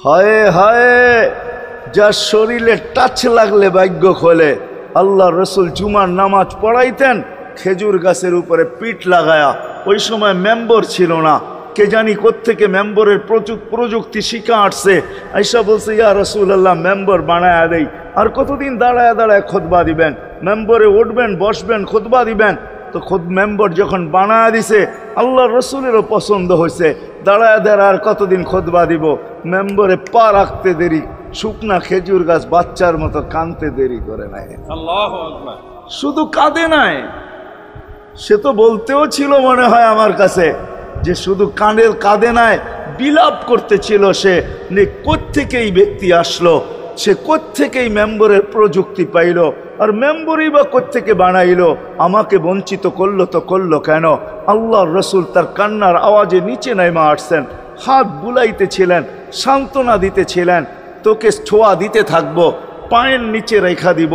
হায় হায়, যার শরীরে টাচ লাগলে ভাগ্য খোলে। আল্লাহ রসুল জুমার নামাজ পড়াইতেন খেজুর গাছের উপরে পিঠ লাগায়া। ওই সময় মেম্বর ছিল না, কে জানি কোত্থেকে মেম্বরের প্রযুক্তি শিখা আসছে। আইসা বলছে, ইয়া রাসূলুল্লাহ, মেম্বর বানায়া দেই। আর কতদিন দাঁড়ায় দাঁড়ায় খুতবা দিবেন? মেম্বরে উঠবেন, বসবেন, খুতবা দিবেন। তো মেম্বর যখন বানায়া দিছে, আল্লাহ রসুলেরও পছন্দ হয়েছে। দাঁড়ায় দাঁড়ায় আর কতদিন খুতবা দিব? মেম্বরে পা রাখতে দেরি, শুকনা খেজুর গাছ বাচ্চার মতো কানতে দেরি করে নাই। আল্লাহু আকবার। শুধু কাঁদে নাই, সে তো বলতেও ছিল মনে হয় আমার কাছে যে শুধু কাঁদে নাই, বিলাপ করতেছিল সে। কোত্থেকে এই ব্যক্তি আসলো, সে কোত্থেকেই মেম্বরের প্রযুক্তি পাইল, আর মেম্বরই বা কোত্থেকে বানাইলো, আমাকে বঞ্চিত করলো তো করলো কেন? আল্লাহর রসুল তার কান্নার আওয়াজে নিচে নাইমা আসছেন, হাত বুলাইতেছিলেন, সান্ত্বনা দিতেছিলেন, তোকে ছোঁয়া দিতে থাকবো, পায়ের নিচে রেখা দিব,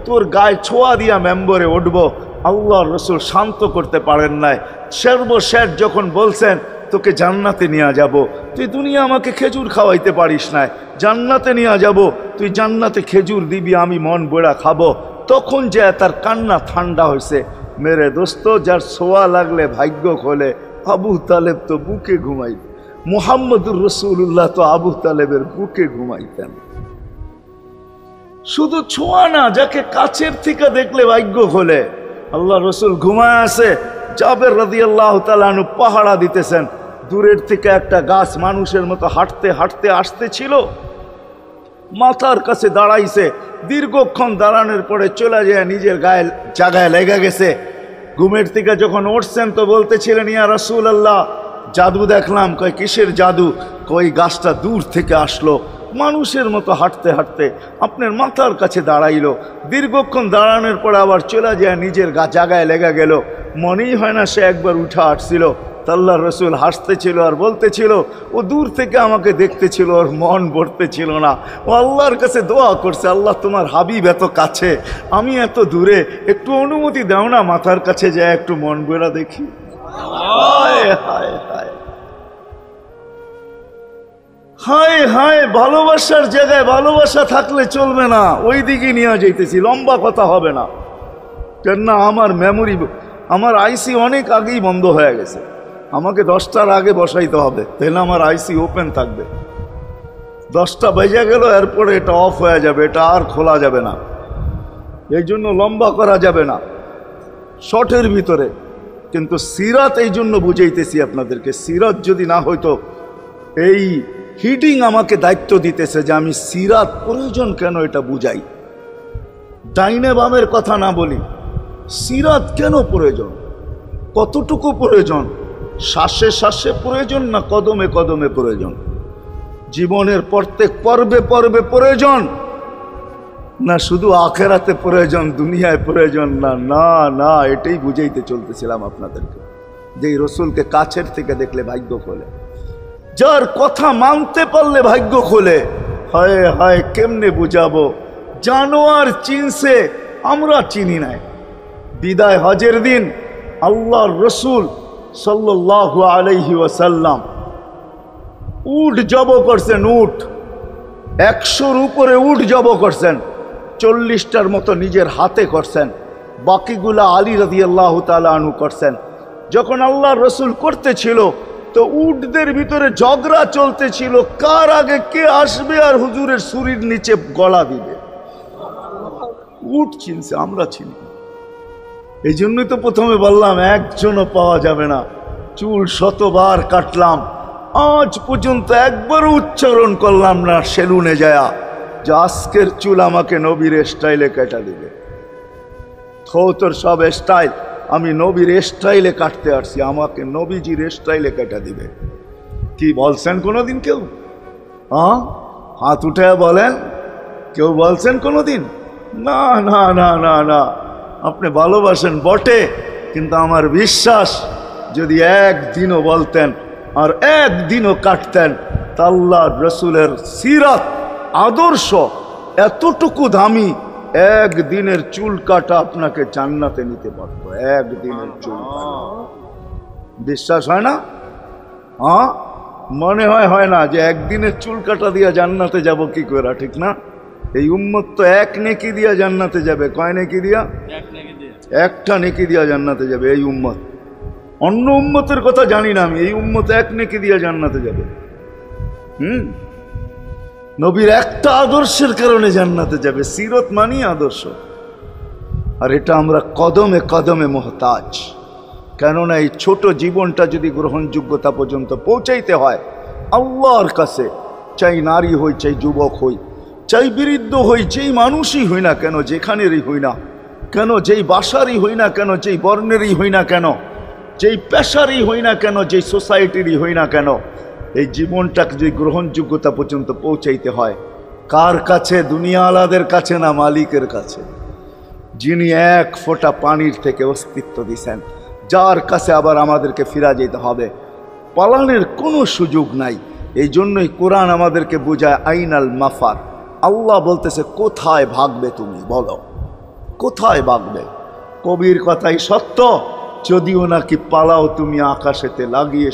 তোর গায়ে ছোঁয়া দিয়া মেম্বরে উঠবো। আল্লাহর রসুল শান্ত করতে পারেন নাই। সর্বশেষ যখন বলছেন, তোকে জান্নাতে নিয়ে যাব, তুই দুনিয়া আমাকে খেজুর খাওয়াইতে পারিস না, জান্নাতে নিয়ে যাব, তুই জান্নাতে খেজুর দিবি, আমি মন বড়া খাবো। তখন যে তার কান্না ঠান্ডা হয়েছে। মেরে দোস্ত, যার ছোঁয়া লাগলে ভাগ্য খোলে। আবু তালেব তো বুকে ঘুমাইত, মুহাম্মদুর রাসূলুল্লাহ তো আবু তালেবের বুকে ঘুমাইতেন। শুধু ছোঁয়া না, যাকে কাছের থেকে দেখলে ভাগ্য খোলে। আল্লাহ রসুল ঘুমায় আছে, জাবের রাদিয়াল্লাহু তাআলা আনহু পাহারা দিতেছেন। দূরের থেকে একটা গাছ মানুষের মতো হাঁটতে হাঁটতে আসতেছিল, মাথার কাছে দাঁড়াইছে। দীর্ঘক্ষণ দাঁড়ানোর পরে চলে যায় নিজের গায়ে জায়গায় লেগে গেছে। ঘুমের থেকে যখন উঠছেন তো বলতেছিলেন, ইয়া রাসূলুল্লাহ, জাদু দেখলাম। কয়, কিসের জাদু? কই, গাছটা দূর থেকে আসলো, মানুষের মতো হাঁটতে হাঁটতে আপনার মাথার কাছে দাঁড়াইলো। দীর্ঘক্ষণ দাঁড়ানোর পরে আবার চলে যায় নিজের জায়গায় লেগে গেল। মনেই হয় না সে একবার উঠে আসছিল। আল্লাহর রসুল হাসতেছিল আর বলতেছিল, ও দূর থেকে আমাকে দেখতেছিল, ওর মন ভরতেছিল না। ও আল্লাহর কাছে দোয়া করছে, আল্লাহ তোমার হাবিব এত কাছে, আমি এত দূরে, একটু অনুমতি দাও না, মাথার কাছে যায় একটু মন ভরা দেখি। হায় হায় হায় হায় হায়, ভালোবাসার জায়গায় ভালোবাসা থাকলে চলবে না, ওই দিকে নিয়ে যাইতেছি, লম্বা কথা হবে না। কেন না, আমার মেমোরি, আমার আইসি অনেক আগেই বন্ধ হয়ে গেছে। আমাকে 10টার আগে বসাইতে হবে, তাহলে আমার আইসি ওপেন থাকবে। 10টা বেজে গেল, এরপরে এটা অফ হয়ে যাবে, এটা আর খোলা যাবে না। এই জন্য লম্বা করা যাবে না, শর্টের ভিতরে। কিন্তু সিরাত এই জন্য বুঝাইতেছি আপনাদেরকে, সিরাত যদি না হইতো, এই হিডিং আমাকে দায়িত্ব দিতেছে যে আমি সিরাত প্রয়োজন কেন এটা বুঝাই। ডাইনে বামের কথা না বলি, সিরাত কেন প্রয়োজন, কতটুকু প্রয়োজন, শ্বাসে শ্বাসে প্রয়োজন না কদমে কদমে প্রয়োজন, জীবনের প্রত্যেক পর্বে পর্বে প্রয়োজন, না শুধু আখেরাতে প্রয়োজন, দুনিয়ায় প্রয়োজন না? না না, এটাই বুঝাইতে চলতেছিলাম আপনাদেরকে, যে রসুলকে কাছের থেকে দেখলে ভাগ্য খোলে, যার কথা মানতে পারলে ভাগ্য খোলে। হায় হায়, কেমনে বুঝাবো? জানোয়ার চিনছে, আমরা চিনি নাই। বিদায় হজের দিন আল্লাহর রসুল সাল্লাল্লাহু আলাইহি ওয়াসাল্লাম উট জব করছেন, উট 100-র উপরে উট জব করছেন। 40টার মতো নিজের হাতে করছেন, বাকিগুলা আলী রাদিয়াল্লাহু তাআলা আনহু করছেন। যখন আল্লাহর রসুল করতেছিল তো উটদের ভিতরে ঝগড়া চলতেছিল, কার আগে কে আসবে আর হুজুরের ছুরির নিচে গলা দিবে। উট চিনছে, আমরা চিনি। এই জন্যই তো প্রথমে বললাম, একজনও পাওয়া যাবে না। চুল শতবার কাটলাম, আজ পর্যন্ত একবারও উচ্চারণ করলাম না সেলুনে যায়া যে আজকের চুল আমাকে নবীর স্টাইলে কেটে দিবে। তোর সব স্টাইল, আমি নবীর স্টাইলে কাটতে আসছি, আমাকে নবীজির স্টাইলে কেটে দিবে। কি বলছেন কোনোদিন কেউ? হাত উঠে বলেন, কেউ বলছেন কোনোদিন? না না না না না, আপনি ভালোবাসেন বটে, কিন্তু আমার বিশ্বাস যদি একদিনও বলতেন আর একদিনও কাটতেন, তা আল্লাহর রসুলের সিরাত আদর্শ এতটুকু দামি, একদিনের চুল কাটা আপনাকে জান্নাতে নিতে পারত। একদিনের চুল কাটা, বিশ্বাস হয় না? মনে হয় না যে একদিনের চুল কাটা দিয়া জান্নাতে যাব কি করে, ঠিক না? এই উম্মত তো এক নেকি দিয়া জান্নাতে যাবে। কয় নেকি দিয়া? একটা নেকি দিয়া জান্নাতে যাবে এই উম্মত। অন্য উম্মতের কথা জানি না আমি, এই উম্মত এক নেকি দিয়া জান্নাতে যাবে। নবীর একটা আদর্শের কারণে জান্নাতে যাবে। সিরত মানি আদর্শ, আর এটা আমরা কদমে কদমে মোহতাজ। কেননা এই ছোট জীবনটা যদি গ্রহণযোগ্যতা পর্যন্ত পৌঁছাইতে হয় আল্লাহর কাছে, চাই নারী হই, চাই যুবক হই, চাই বৃদ্ধ হই, যেই মানুষই হই না কেন, যেখানেরই হই না কেন, যেই বাসারই হই না কেন, যেই বর্ণেরই হই না কেন, যেই পেশারই হই না কেন, যেই সোসাইটিরই হই না কেন, এই জীবনটাকে যদি গ্রহণযোগ্যতা পর্যন্ত পৌঁছাইতে হয় কার কাছে? দুনিয়াওয়ালাদের কাছে না, মালিকের কাছে, যিনি এক ফোঁটা পানির থেকে অস্তিত্ব দিছেন, যার কাছে আবার আমাদেরকে ফিরা যেতে হবে। পালানের কোনো সুযোগ নাই। এই জন্যই কোরআন আমাদেরকে বোঝায় আইনাল মাফার। আল্লাহ বলতেছে কোথায় ভাগবে তুমি, বলো কোথায় ভাগবে? কবির কথাই সত্য, যদিও নাকি পালাও তুমি আকাশেতে লাগিয়ে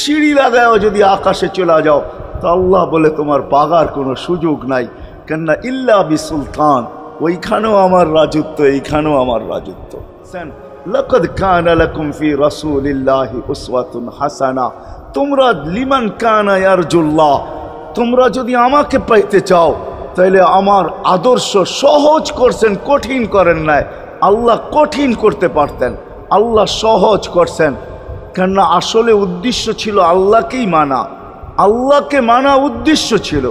সিঁড়ি লাগাও যদি আকাশে চলে যাও, তা আল্লাহ বলে তোমার বাগার কোনো সুযোগ নাই। কেননা ইল্লা বিসুলতান, ওইখানেও আমার রাজত্ব, এইখানেও আমার রাজত্ব। লাকাদ কানা লাকুম ফি রাসূলিল্লাহি উসওয়াতুন হাসানা, তোমরা লিমান কানা ইয়ারজুল্লাহ, তোমরা যদি আমাকে পাইতে চাও তাহলে আমার আদর্শ সহজ করছেন, কঠিন করেন নাই। আল্লাহ কঠিন করতে পারতেন, আল্লাহ সহজ করছেন। কেননা আসলে উদ্দেশ্য ছিল আল্লাহকেই মানা, আল্লাহকে মানা উদ্দেশ্য ছিল।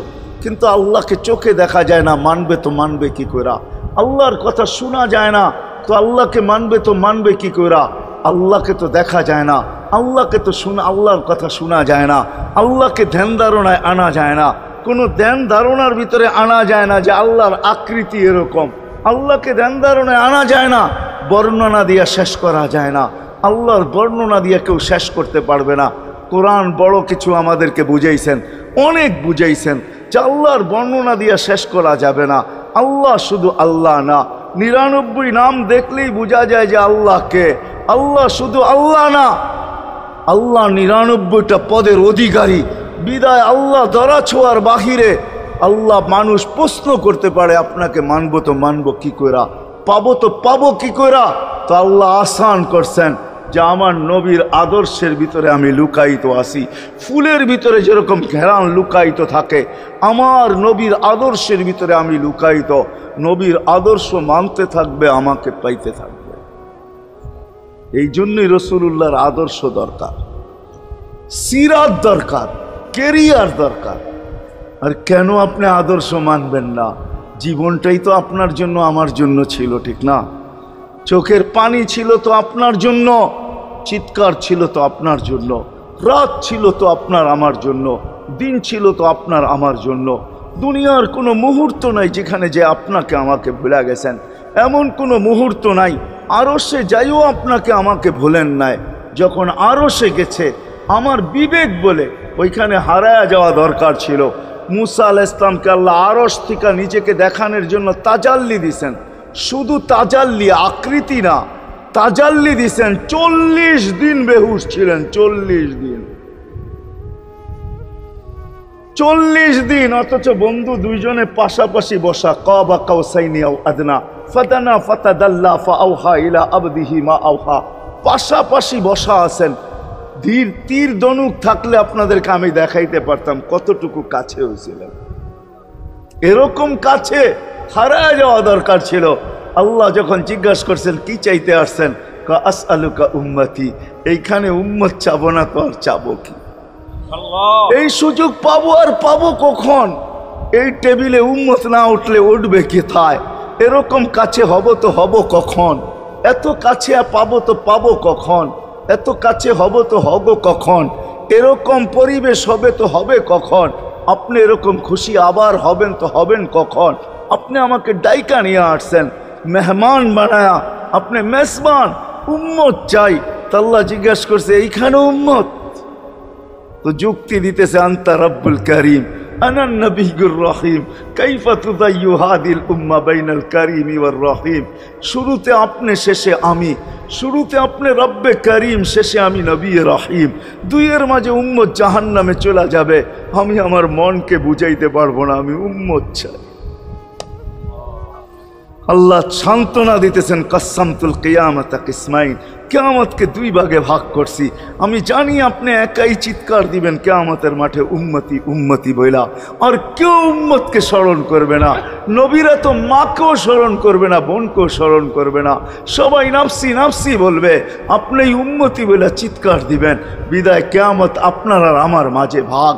কিন্তু আল্লাহকে চোখে দেখা যায় না, মানবে তো মানবে কি করে? আল্লাহর কথা শোনা যায় না, তো আল্লাহকে মানবে তো মানবে কি করে? আল্লাহকে তো দেখা যায় না, আল্লাহকে তো আল্লাহর কথা শোনা যায় না, আল্লাহকে ধ্যান ধারণায় আনা যায় না, কোনো ধ্যান ধারণার ভিতরে আনা যায় না যে আল্লাহর আকৃতি এরকম। আল্লাহকে ধ্যান ধারণায় আনা যায় না, বর্ণনা দিয়া শেষ করা যায় না। আল্লাহর বর্ণনা দিয়ে কেউ শেষ করতে পারবে না। কোরআন বড় কিছু আমাদেরকে বুঝাইছেন, অনেক বুঝাইছেন যে আল্লাহর বর্ণনা দিয়ে শেষ করা যাবে না। আল্লাহ শুধু আল্লাহ না, 99 নাম দেখলেই বোঝা যায় যে আল্লাহকে। আল্লাহ শুধু আল্লাহ না, আল্লাহ 99টা পদের অধিকারী। বিদায় আল্লাহ ধরা ছোঁয়ার বাহিরে আল্লাহ মানুষ প্রশ্ন করতে পারে আপনাকে মানবো তো মানবো কি কইরা, পাবো তো পাবো কি কইরা? তো আল্লাহ আসান করছেন যে আমার নবীর আদর্শের ভিতরে আমি লুকায়িত আছি। ফুলের ভিতরে যেরকম ঘেরান লুকায়িত থাকে, আমার নবীর আদর্শের ভিতরে আমি লুকায়িত। নবীর আদর্শ মানতে থাকবে, আমাকে পাইতে থাকবে। এই জন্যই রাসূলুল্লাহর আদর্শ দরকার, সিরাত দরকার, কেরিয়ার দরকার। আর কেন আপনি আদর্শ মানবেন না? জীবনটাই তো আপনার জন্য আমার জন্য ছিল, ঠিক না? চোখের পানি ছিল তো আপনার জন্য, চিৎকার ছিল তো আপনার জন্য, রাত ছিল তো আপনার আমার জন্য, দিন ছিল তো আপনার আমার জন্য। দুনিয়ার কোনো মুহূর্ত নাই যেখানে যে আপনাকে আমাকে ভুলে গেছেন, এমন কোনো মুহূর্ত নাই। আরশে যাইও আপনাকে আমাকে ভুলেন নাই। যখন আরশে গেছে আমার বিবেক বলে ওইখানে হারায়া যাওয়া দরকার ছিল। মুসা আলাইহিস সালামকে আল্লাহ আরশ থেকে নিজেকে দেখানোর জন্য তাজাল্লি দিছেন। শুধু তাজাল্লি, আকৃতি না, তাজাল্লি দিছেন। 40 দিন বেহুশ ছিলেন, 40 দিন, 40 দিন। অথচ বন্ধু দুইজনে পাশাপাশি বসা, কাবা কাউসাইনি আও আদনা ফাতানা ফাতাদাল্লা ফাআওহা ইলা আবদিহি মা আওহা, পাশাপাশি বসা আছেন। তীর ধনুক থাকলে আপনাদেরকে আমি দেখাইতে পারতাম কতটুকু কাছে হয়েছিলেন। এরকম কাছে হারায় যাওয়া দরকার ছিল। আল্লাহ যখন জিজ্ঞাসা করছেন কি চাইতে আসছেন, আসআলুকা উম্মতি, এইখানে উম্মত চাবো না তো আর চাবো কি? এই সুযোগ পাবো আর পাবো কখন? এই টেবিলে উম্মত না উঠলে উঠবে কোথায়? এরকম কাছে হব তো হব কখন? এত কাছে পাবো তো পাবো কখন? এত কাছে হব তো হব কখন? এরকম পরিবেশ হবে তো হবে কখন? আপনি এরকম খুশি আবার হবেন তো হবেন কখন? আপনি আমাকে ডাইকা নিয়ে আসছেন, মেহমান বানায়া, আপনি মেজবান, উম্মত চাই। আল্লাহ জিজ্ঞাসা করছে এইখানে উম্মত? তো যুক্তি দিতেছে আনতা রব্বুল করিম, আনা নবিয়ুর রহিম কাইফা তুদাইয়ু হাদিল উম্মাহ বাইনাল কারীম ওয়ার রহিম। শুরুতে আপনি, শেষে আমি। শুরুতে আপনি রব্বে করিম, শেষে আমি নবী রহিম। দুইয়ের মাঝে উম্মত জাহান্নামে চলে যাবে, আমি আমার মনকে বুঝাইতে পারবো না আমি উম্মত চাই। আল্লাহ সান্ত্বনা দিতেছেন, কাসসামতুল কিয়ামাতা কিসমাইন, কিয়ামতকে দুই ভাগে ভাগ করছি। আমি জানি আপনি একাই চিৎকার দিবেন কিয়ামতের মাঠে উম্মতি উম্মতি বইলা, আর কেউ উম্মতকে স্মরণ করবে না। নবীরা তো মাকেও স্মরণ করবে না, বোনকেও স্মরণ করবে না, সবাই নাফসি নাফসি বলবে। আপনি উম্মতি বইলা চিৎকার দিবেন, বিদায় কিয়ামত আপনার আর আমার মাঝে ভাগ,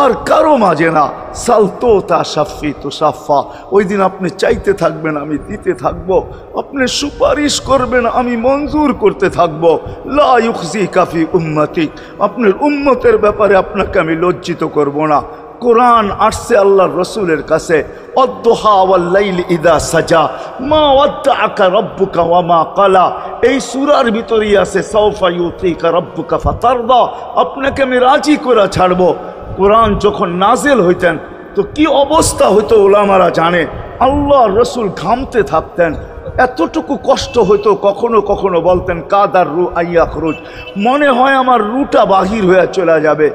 আর কারো মাঝে না। সালতো তা সাফি তো সাফা, ওই দিন আপনি চাইতে থাকবেন, আমি দিতে থাকবো। আপনি সুপারিশ করবেন, আমি মঞ্জুর করতে থাকবো। লা ইউখজি কাফি উম্মতিক, আপনার উম্মতের ব্যাপারে আপনাকে আমি লজ্জিত করব না। কোরআন আসছে আল্লাহর রসুলের কাছে, অদ্দুহা ওয়াল লাইলি ইদা সাজা মা ওয়াদ্দাআকা রাব্বুকা ওয়া মা ক্বালা। এই সূরার ভিতরেই আছে সাওফা ইউতিকা রাব্বুকা ফাতারদা, আপনাকে আমি রাজি করে ছাড়বো। কোরআন যখন নাজেল হইতেন তো কি অবস্থা হইতো ওলামারা জানে। আল্লাহ রসুল ঘামতে থাকতেন, এতটুকু কষ্ট হইতো, কখনো কখনো বলতেন কাদার রু আইয়া খরুজ, মনে হয় আমার রুটা বাহির হয়ে চলে যাবে।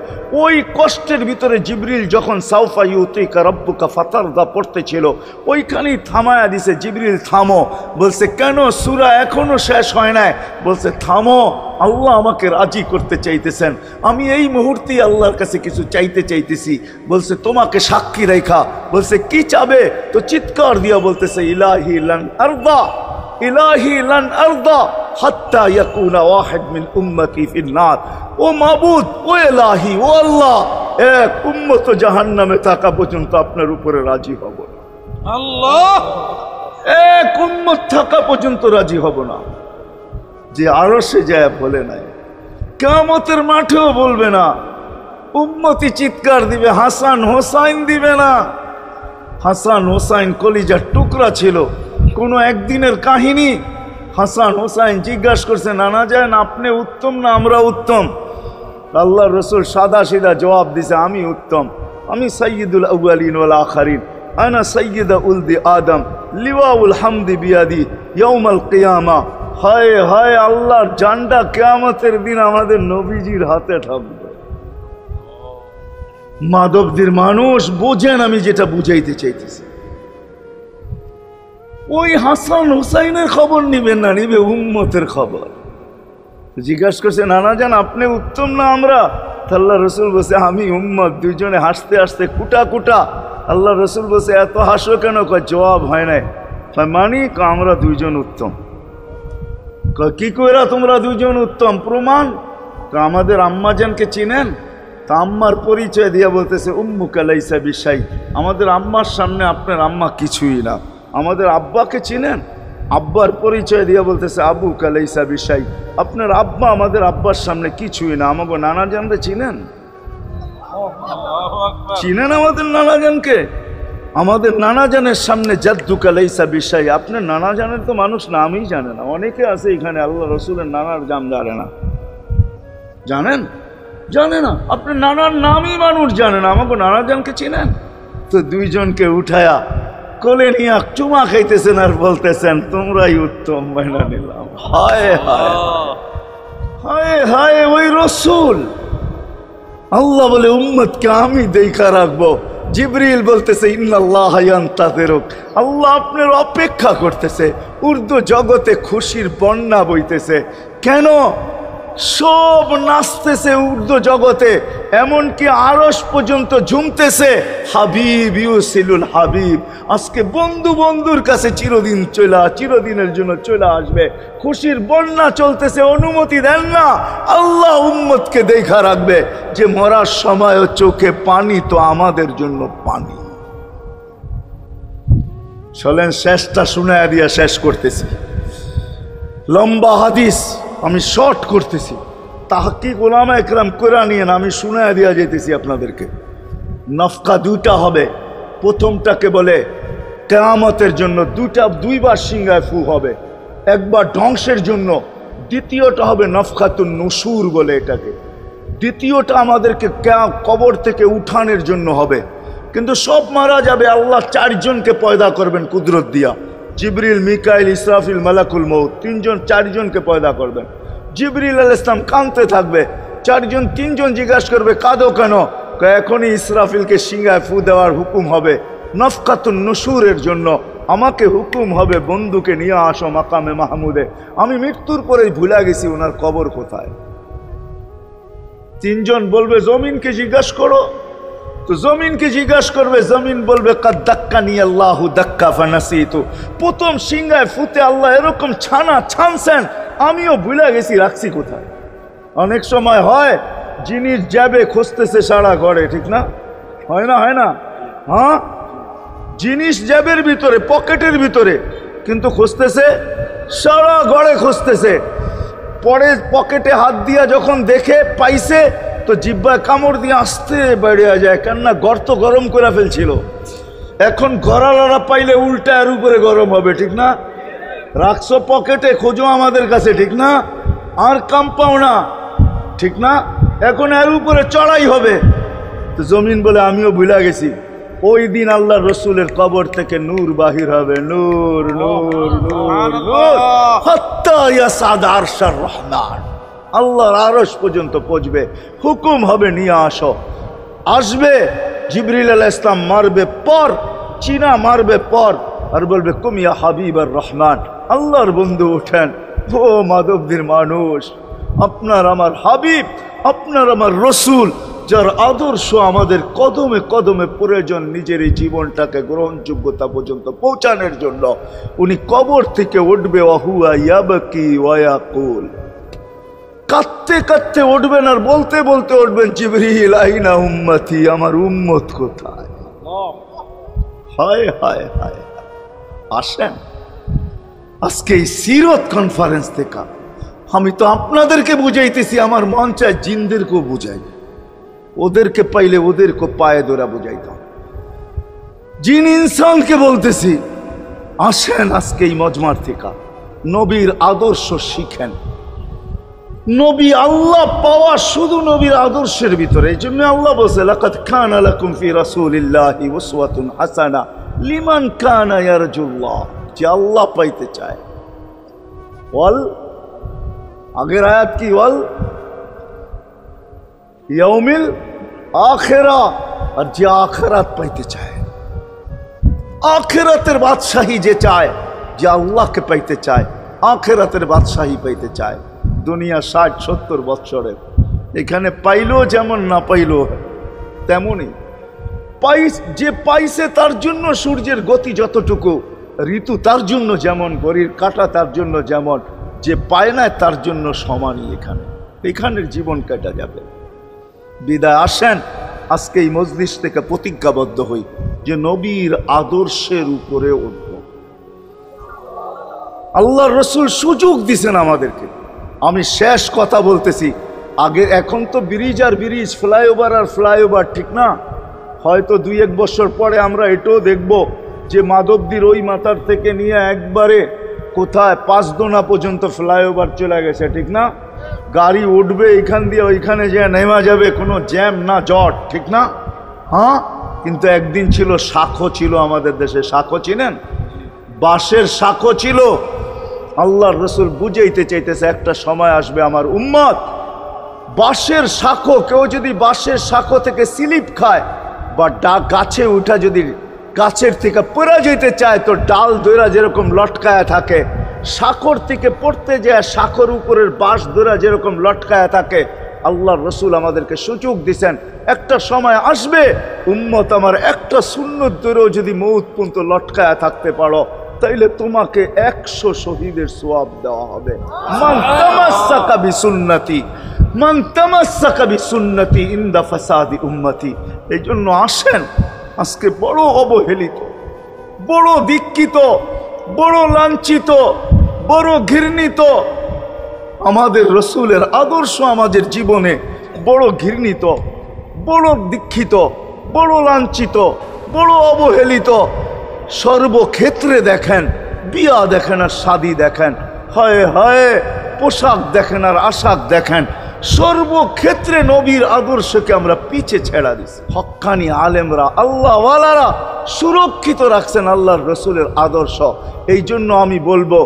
ওই কষ্টের ভিতরে জিবরিল যখন সাউফা ইউতিকা রাব্বুকা ফাতারদা পড়তেছিল, ওইখানেই থামায়া দিছে, জিবরিল থামো। বলছে কেন, সূরা এখনো শেষ হয় নাই। বলছে থামো, আল্লাহ আমাকে রাজি করতে চাইতেছেন, আমি এই মুহূর্তে আল্লাহর কাছে কিছু চাইতে চাইতেছি। বলছে তোমাকে সাক্ষী রেখা। বলছে কি চাবে? তো চিৎকার দিয়া বলতেছে ইলাহি লান আরদা, ইলাহি লান আরদা হাত্তা ইয়াকুনা ওয়াহিদ মিন উম্মতি ফিন নার। ও মাবুদ, ও ইলাহি, ও আল্লাহ, এক উম্মত জাহান্নামে থাকা পর্যন্ত আপনার উপরে রাজি হব না। আল্লাহ, এক উম্মত থাকা পর্যন্ত রাজি হব না। যে আরশে যায় বলে নাই, কিয়ামতের মাঠেও বলবে না। উম্মতি চিৎকার দিবে, হাসান হোসাইন দিবে না। হাসান হোসাইন কলিজার টুকরা ছিল, কোনো একদিনের কাহিনী। হাসান হোসাইন জিজ্ঞাসা করছে, নানা যান আপনি উত্তম না আমরা উত্তম? আল্লাহ রসুল সাদা সিধা জবাব দিছে, আমি উত্তম, আমি সাইয়্যিদুল আউয়ালিন ওয়াল আখিরিন, আনা সাইয়্যিদা উলদি আদম, লিওয়াউল হামদি বিয়াদি ইয়াউমাল কিয়ামা। হায় হায়, আল্লাহর জান্ডা কিয়ামতের দিন আমাদের নবীজির হাতে থাকবে। মাধবদের মানুষ বোঝেন আমি যেটা বুঝাইতে চাইতেছি। ওই হাসান হুসাইনের খবর নিবেন না, নিবে উম্মতের খবর। জিজ্ঞাসা করছে, নানা জান আপনি উত্তম না আমরা? আল্লাহ রসুল বলছে আমি উম্মত। দুইজনে হাসতে হাসতে কুটা কুটা। আল্লাহ রসুল বলছে এত হাসো কেন? জবাব হয় নাই। মানি আমরা দুইজন উত্তম। কি কইরা তোমরা দুইজন উত্তম? প্রমাণ। আমাদের আম্মাজানকে চিনেন? তা আম্মার পরিচয় দিয়া বলতেছে উম্মুকা লাইসা বিশাই, আমাদের আম্মার সামনে আপনার আম্মা কিছুই না। আমাদের আব্বাকে চিনেন? আব্বার পরিচয় দিয়া বলতেছে আবুকা লাইসা বিশাই, আপনার আব্বা আমাদের আব্বার সামনে কিছুই না। আমাকে নানা জানতে চিনেন? চিনেন আমাদের নানা জানকে? আমাদের নানা জানের সামনে জাদ্দুকা লাইসা বিশাই, আপনার নানা জানের তো মানুষ নামই জানে না। অনেকে আছে এখানে আল্লাহ রসুলের নানার জাম জানে না। জানেন? জানে না। আপনার নানার নামই মানুষ জানে না। আমাকে নানা জানকে চিনেন? তো দুইজনকে উঠায়া কোলে নিয়ে চুমা খাইতেছেন আর বলতেছেন তোমরাই উত্তম, মাইনা নিলাম। হায় হায় হায় হায়, ওই রসুল। আল্লাহ বলে উম্মতকে আমি দেখা রাখবো। জিবরিল বলতেছে ইন্নাল্লাহ ইয়ান্তাযিরুক, আল্লাহ আপনার অপেক্ষা করতেছে। উর্দু জগতে খুশির বন্যা বইতেছে। কেন? সব নাচতেছে উর্দু জগতে, এমনকি আরশ পর্যন্ত ঝুমতেছে। হাবিব ইউসিলুল হাবিব, আজকে বন্ধু বন্ধুর কাছে চিরদিনের জন্য চলে আসবে। খুশির বন্যা চলতেছে, অনুমতি দেন না। আল্লাহ উম্মতকে দেখা রাখবে যে মরার সময়ও চোখে পানি তো আমাদের জন্য পানি। চলেন শেষটা শুনায়া দিয়া শেষ করতেছি। লম্বা হাদিস আমি শর্ট করতেছি। তাহকিক উলামা একরাম করে নিয়েন, আমি শুনায়া দিয়া যেতেছি আপনাদেরকে। নফকা দুইটা হবে। প্রথমটাকে বলে কিয়ামতের জন্য, দুইবার সিংহায় ফু হবে। একবার ধ্বংসের জন্য, দ্বিতীয়টা হবে নফকাতুন নুশুর বলে এটাকে। দ্বিতীয়টা আমাদেরকে কবর থেকে উঠানের জন্য হবে। কিন্তু সব মারা যাবে, আল্লাহ 4 জনকে পয়দা করবেন কুদরত দিয়া। জিবরিল, মিকাইল, ইসরাফিল, মালাকুল মউত, 4 জনকে পয়দা করবেন। জিবরিল আলাইহিস সালাম কাঁদতে থাকবে, 3 জন জিজ্ঞাসা করবে কাঁদো কেন? এখনই ইসরাফিলকে সিংহায় ফু দেওয়ার হুকুম হবে, নফকাতুন নুশুরের জন্য আমাকে হুকুম হবে বন্ধুকে নিয়ে আসো মাকামে মাহমুদে। আমি মৃত্যুর পরেই ভুলে গেছি ওনার কবর কোথায়। 3 জন বলবে জমিনকে জিজ্ঞাসা করো, তো জমিনকে জিজ্ঞাসা করবে, জমিন বলবে কাদ দাক্কানি আল্লাহু দাক্কা ফানাসিতু। প্রথম সিংহায় ফুতে আল্লাহ এরকম ছানছেন, আমিও ভুলে গেছি রাখছি কোথায়। অনেক সময় হয় জিনিস যাবে খুঁজতেছে সারা ঘরে, ঠিক না? হয় না? হ্যাঁ, জিনিস জ্যাবের ভিতরে, পকেটের ভিতরে, কিন্তু খুঁজতেছে সারা ঘরে খুঁজতেছে। পরে পকেটে হাত দিয়া যখন দেখে পাইছে, তো জিহ্বায় কামড় দিয়ে আসতে বেরিয়ে যায়, কেননা গর্ত গরম করে ফেলছিল। এখন গড়ালড়া পাইলে উল্টা এর উপরে গরম হবে, ঠিক না? রাখছো পকেটে, খোঁজো আমাদের কাছে, ঠিক না? আর কাম পাও না, ঠিক না? এখন এর উপরে চড়াই হবে। তো জমিন বলে আমিও ভুলে গেছি। ওই দিন আল্লাহ রসুলের কবর থেকে নূর বাহির হবে, নূর নূর নূর নূর, হাত্তা ইয়াসাদ আরশার রহমান, আল্লাহর আরশ পর্যন্ত পৌঁছবে। হুকুম হবে নিয়ে আসো। আসবে জিবরিল আলাইহিস সালাম, মারবে পর, চিনা মারবে পর, আর বলবে কুম ইয়া হাবিবার রহমান, আল্লাহর বন্ধু ওঠেন। ও মাধবদীর মানুষ, আপনার আমার হাবিব, আপনার আমার রসুল, যার আদর্শ আমাদের কদমে কদমে প্রয়োজন নিজের এই জীবনটাকে গ্রহণযোগ্যতা পর্যন্ত পৌঁছানোর জন্য, উনি কবর থেকে উঠবে, ওয়াহুয়া ইয়াবকি ওয়া ইয়াকুল, কাঁদতে কাঁদতে উঠবেন আর বলতে বলতে উঠবেন, জিবরিল আইনা উম্মতি, আমার উম্মত কোথায়? হায় হায় হায়। আসেন আজকে এই সিরত কনফারেন্স থেকে আমি তো আপনাদেরকে বুঝাইতেছি, আমার মন চায় জিনদেরকেও বুঝাই, ওদেরকে পাইলে ওদেরকে পায়ে ধরা বুঝাইতাম। জিন ইনসানকে বলতেছি, আসেন আজকে এই মজমার থেকে নবীর আদর্শ শিখেন। নবী আল্লাহ পাওয়া শুধু নবীর আদর্শের ভিতরে। এই জন্য আল্লাহ বলছে, লাকাদ কানা লাকুম ফি রাসূলিল্লাহি উসওয়াতুন হাসানা লিমান কানা ইয়ারজুল্লাহ, যে আল্লাহ পাইতে চায়। ওয়াল আগের আয়াত কি? ওয়াল ইয়াউমিল আখিরা, আর যে আখিরাত পাইতে চায়, আখিরাতের বাদশাহী যে চায়, যে আল্লাহকে পাইতে চায়, আখিরাতের বাদশাহী পাইতে চায়। দুনিয়া 60-70 বৎসরের, এখানে পাইলেও যেমন, না পাইলেও তেমনই। যে পাইছে তার জন্য সূর্যের গতি যতটুকু, ঋতু তার জন্য যেমন, ঘড়ির কাঁটা তার জন্য যেমন, যে পায় না তার জন্য সমানই। এখানের জীবন কেটে যাবে। বিদায় আসেন আজকে এই মজলিস থেকে প্রতিজ্ঞাবদ্ধ হই যে নবীর আদর্শের উপরে উঠব। আল্লাহর রসুল সুযোগ দিছেন আমাদেরকে। আমি শেষ কথা বলতেছি, আগে এখন তো ব্রিজ আর ব্রিজ, ফ্লাইওভার আর ফ্লাইওভার, ঠিক না? হয়তো 2-1 বছর পরে আমরা এটাও দেখব যে মাধবদীর ওই মাথার থেকে নিয়ে একবারে কোথায় পাঁচদোনা পর্যন্ত ফ্লাইওভার চলে গেছে, ঠিক না? গাড়ি উঠবে এখান দিয়ে ওইখানে যে নেমা যাবে, কোনো জ্যাম না জট, ঠিক না? হ্যাঁ, কিন্তু একদিন ছিল শাখো, ছিল আমাদের দেশে শাখো, চিনেন? বাঁশের শাখো ছিল। আল্লাহর রসুল বুঝাইতে চাইতেছে, একটা সময় আসবে আমার উম্মত বাঁশের শাখো, কেউ যদি বাঁশের শাখো থেকে স্লিপ খায় বা গাছে উঠা যদি গাছের থেকে পড়ে যেতে চায়, তো ডাল দইরা যেরকম লটকায়া থাকে, শাখর থেকে পড়তে যায় শাখর উপরের বাঁশ দইরা যেরকম লটকায়া থাকে। আল্লাহর রসুল আমাদেরকে সুযোগ দিছেন, একটা সময় আসবে উম্মত আমার একটা সুন্নত দইরাও যদি মউত পর্যন্ত লটকায়া থাকতে পারো, তাইলে তোমাকে 100 শহীদের সওয়াব দেওয়া হবে। মান তামাসসাকা বিসুন্নতি, মান তামাসসাকা বিসুন্নতি ইনদা ফাসাদি উম্মতি। এই জন্য আসেন, আজকে বড় অবহেলিত, বড় দীক্ষিত, বড় লাঞ্ছিত, বড় ঘৃণিত আমাদের রসুলের আদর্শ আমাদের জীবনে, বড় ঘৃণিত, বড় দীক্ষিত, বড় লাঞ্ছিত, বড় অবহেলিত। সর্বক্ষেত্রে দেখেন, বিয়া দেখেন আর শাদী দেখেন, হায় হায়, পোশাক দেখেন আর আশাক দেখেন, সর্বক্ষেত্রে নবীর আদর্শকে আমরা পিছে ছেড়া দিছি। হক্কানি আলেমরা, আল্লাহওয়ালারা সুরক্ষিত রাখছেন আল্লাহর রসুলের আদর্শ। এই জন্য আমি বলবো,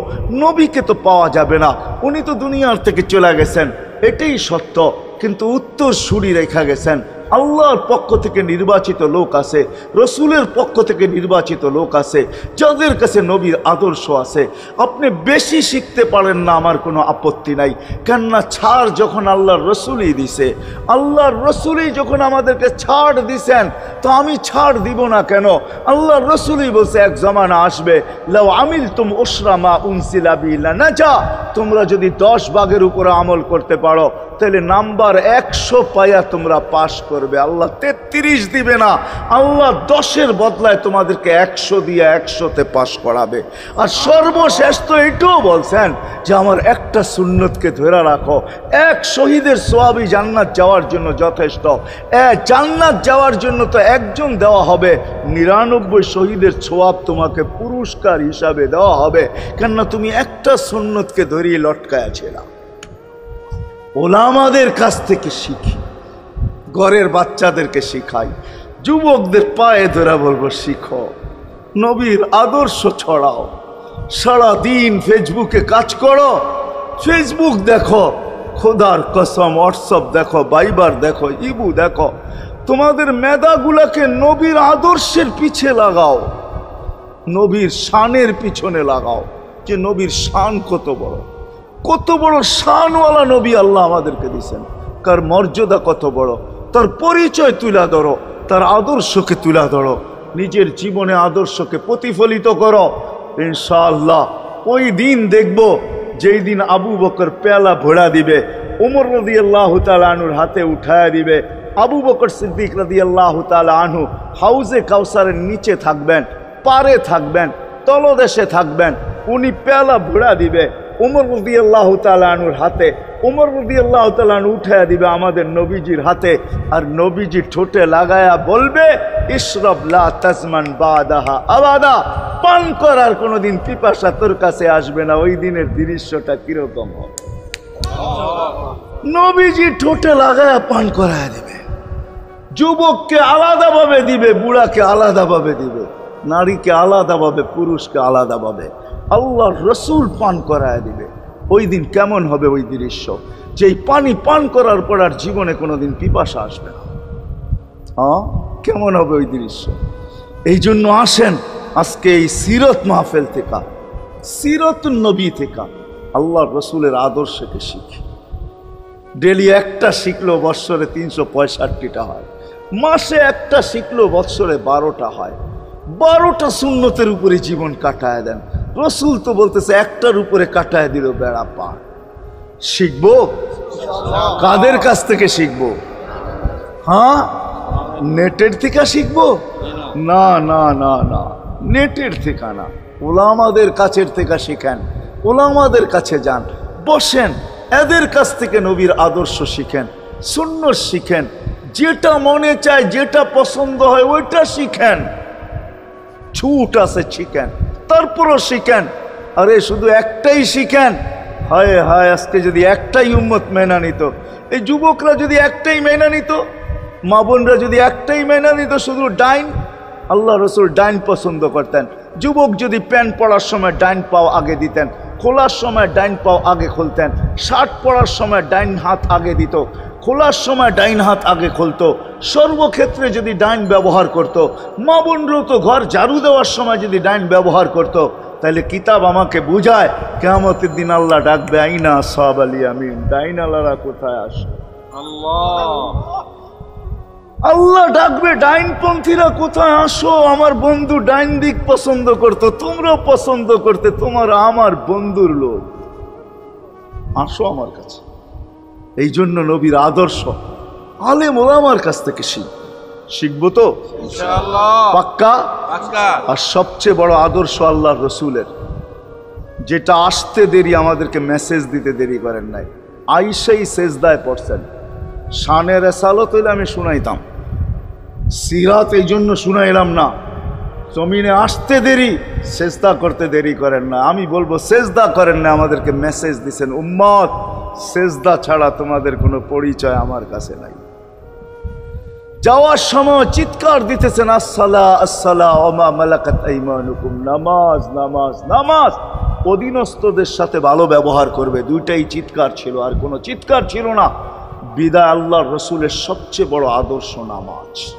নবীকে তো পাওয়া যাবে না, উনি তো দুনিয়ার থেকে চলে গেছেন, এটাই সত্য, কিন্তু উত্তর সুরি রেখা গেছেন। আল্লাহর পক্ষ থেকে নির্বাচিত লোক আছে, রসুলের পক্ষ থেকে নির্বাচিত লোক আছে, যাদের কাছে নবীর আদর্শ আছে। আপনি বেশি শিখতে পারেন না, আমার কোনো আপত্তি নাই, কেননা ছাড় যখন আল্লাহর রসুলই দিছে, আল্লাহর রসুলই যখন আমাদেরকে ছাড় দিছেন, তো আমি ছাড় দিব না কেন? আল্লাহর রসুলই বলছে, এক জমানা আসবে, লাউ আমিলতুম উশরা মা উনসিলা বি লানাজা, তোমরা যদি 10 ভাগের উপরে আমল করতে পারো, তাহলে নাম্বার 100 পাইয়া তোমরা পাশ করবে। আল্লাহ 33 দিবে না, আল্লাহ 10-এর বদলায় তোমাদেরকে 100 দিয়ে 100-তে পাশ করাবে। আর সর্বশেষ তো এটাও বলছেন যে আমার একটা সুন্নতকে ধরে রাখো, এক শহীদের সোয়াবই জান্নাত যাওয়ার জন্য যথেষ্ট। জান্নাত যাওয়ার জন্য তো একজন দেওয়া হবে, 99 শহীদের সোয়াব তোমাকে পুরস্কার হিসাবে দেওয়া হবে, কেননা তুমি একটা সুন্নতকে ধরিয়ে লটকায়া ছিল। ওলামাদের কাছ থেকে শিখি, ঘরের বাচ্চাদেরকে শিখাই, যুবকদের পায়ে ধরে বলবো, শিখো, নবীর আদর্শ ছড়াও। সারাদিন ফেসবুকে কাজ করো, ফেসবুক দেখো, খোদার কসম হোয়াটসঅ্যাপ দেখো, ভাইবার দেখো, ইবু দেখো, তোমাদের মেধাগুলাকে নবীর আদর্শের পিছে লাগাও, নবীর শানের পিছনে লাগাও, যে নবীর শান কত বড়, কত বড় শানওয়ালা নবী আল্লাহ আমাদেরকে দিয়েছেন, কার মর্যাদা কত বড়, তার পরিচয় তুলে ধরো, তার আদর্শকে তুলে ধরো, নিজের জীবনে আদর্শকে প্রতিফলিত করো। ইনশাআল্লাহ ওই দিন দেখব, যেই দিন আবু বকর পেয়ালা ভোড়া দিবে, উমর রাদিয়াল্লাহু তাআলা আনহুর হাতে উঠায়া দিবে, আবু বকর সিদ্দিক রাদিয়াল্লাহু তাআলা আনহু হাউজে কাউসারের নিচে থাকবেন, পারে থাকবেন, তলদেশে থাকবেন, উনি পেয়ালা ভোড়া দিবে উমর রাদিয়াল্লাহু তাআলা আনহুর হাতে, উমর রাদিয়াল্লাহু তাআলা আনহু উঠায়া দিবে আমাদের নবীজির হাতে, আর নবীজি ঠোঁটে লাগায়া বলবে, ইশরাব লা তাজমান বাদাহা আবাদা, পান করার কোনোদিন পিপাসা তোর কাছে আসবে না। ওই দিনের দৃশ্যটা কিরকম হবে? নবীজি ঠোঁটে লাগায়া পান করায়া দিবে, যুবককে আলাদাভাবে দিবে, বুড়াকে আলাদাভাবে দিবে, নারীকে আলাদাভাবে, পুরুষকে আলাদাভাবে, আল্লাহর রসুল পান করায় দিবে। ওই দিন কেমন হবে ওই দৃশ্য, যেই পানি পান করার পর আর জীবনে কোনোদিন পিপাসা আসবে না। কেমন হবে ওই দৃশ্য? এই জন্য আসেন আজকে এই সিরত মাহফিল থেকে, সিরতুন নবী থেকে আল্লাহর রসুলের আদর্শকে শিখি। ডেলি একটা শিখলেও বৎসরে 365টা হয়, মাসে একটা শিখলেও বৎসরে 12টা হয়। 12টা সুন্নতের উপরে জীবন কাটায় দেন। রসুল তো বলতেছে একটার উপরে কাটায় দিল বেড়া পার। শিখবো কাদের কাছ থেকে শিখবো? হ্যাঁ, নেটের থেকে শিখবো? না না না না, নেটের থেকে না, ওলামাদের কাছের থেকে শিখেন, ওলামাদের কাছে যান, বসেন, এদের কাছ থেকে নবীর আদর্শ শিখেন, সুন্নত শিখেন, যেটা মনে চায়, যেটা পছন্দ হয় ওইটা শিখেন। ছুট আছে শিখেন, তারপরও শিখেন। আরে শুধু একটাই শিখেন, হায় হায়, আজকে যদি একটাই উম্মত মেনা নিত, এই যুবকরা যদি একটাই মেনা নিত, মা বোনরা যদি একটাই মেনা নিত, শুধু ডাইন, আল্লাহ রসুল ডাইন পছন্দ করতেন। যুবক যদি প্যান্ট পরার সময় ডাইন পাও আগে দিতেন, খোলার সময় ডাইন পাও আগে খুলতেন, শার্ট পরার সময় ডাইন হাত আগে দিত, খোলার সময় ডাইন হাত আগে খুলতো, সর্বক্ষেত্রে যদি ডাইন ব্যবহার করত। মা বোনরাও তো ঘর ঝাড়ু দেওয়ার সময় যদি ডাইন ব্যবহার করত, তাহলে কিতাব আমাকে বুঝায় কিয়ামতের দিন আল্লাহ ডাকবে, আইনা আসহাব আল ইয়ামিন, ডাইন আল্লাহরা কোথায় আসে? আল্লাহ ডাকবে, ডাইনপন্থীরা কোথায় আসো? আমার বন্ধু ডাইন দিক পছন্দ করতো, তোমরাও পছন্দ করতে, তোমার আমার বন্ধুর লোক, আসো আমার কাছে। এই জন্য নবীর আদর্শ আলেম ওলামার কাছ থেকে শিখবো তো পাক্কা। আর সবচেয়ে বড় আদর্শ আল্লাহর রসুলের, যেটা আসতে দেরি, আমাদেরকে মেসেজ দিতে দেরি করেন নাই। আইসাই সেজদায় পড়ছেন, শানের রেসালত হইলে আমি শুনাইতাম, সিরাত এই জন্য শুনাইলাম না। জমিনে আসতে দেরি, সেজদা করতে দেরি করেন না। আমি বলবো সেজদা করেন না, আমাদেরকে মেসেজ দিছেন, উম্মত সেজদা ছাড়া তোমাদের কোনো পরিচয় আমার কাছে নাই। যাওয়ার সময় চিৎকার দিতেছেন আসসালা আসসালা ওমা মালাকাত আইমানুকুম, নামাজ নামাজ নামাজ, অধীনস্থদের সাথে ভালো ব্যবহার করবে, দুইটাই চিৎকার ছিল, আর কোনো চিৎকার ছিল না। বিদায় আল্লাহর রসুলের সবচেয়ে বড় আদর্শ নামাজ।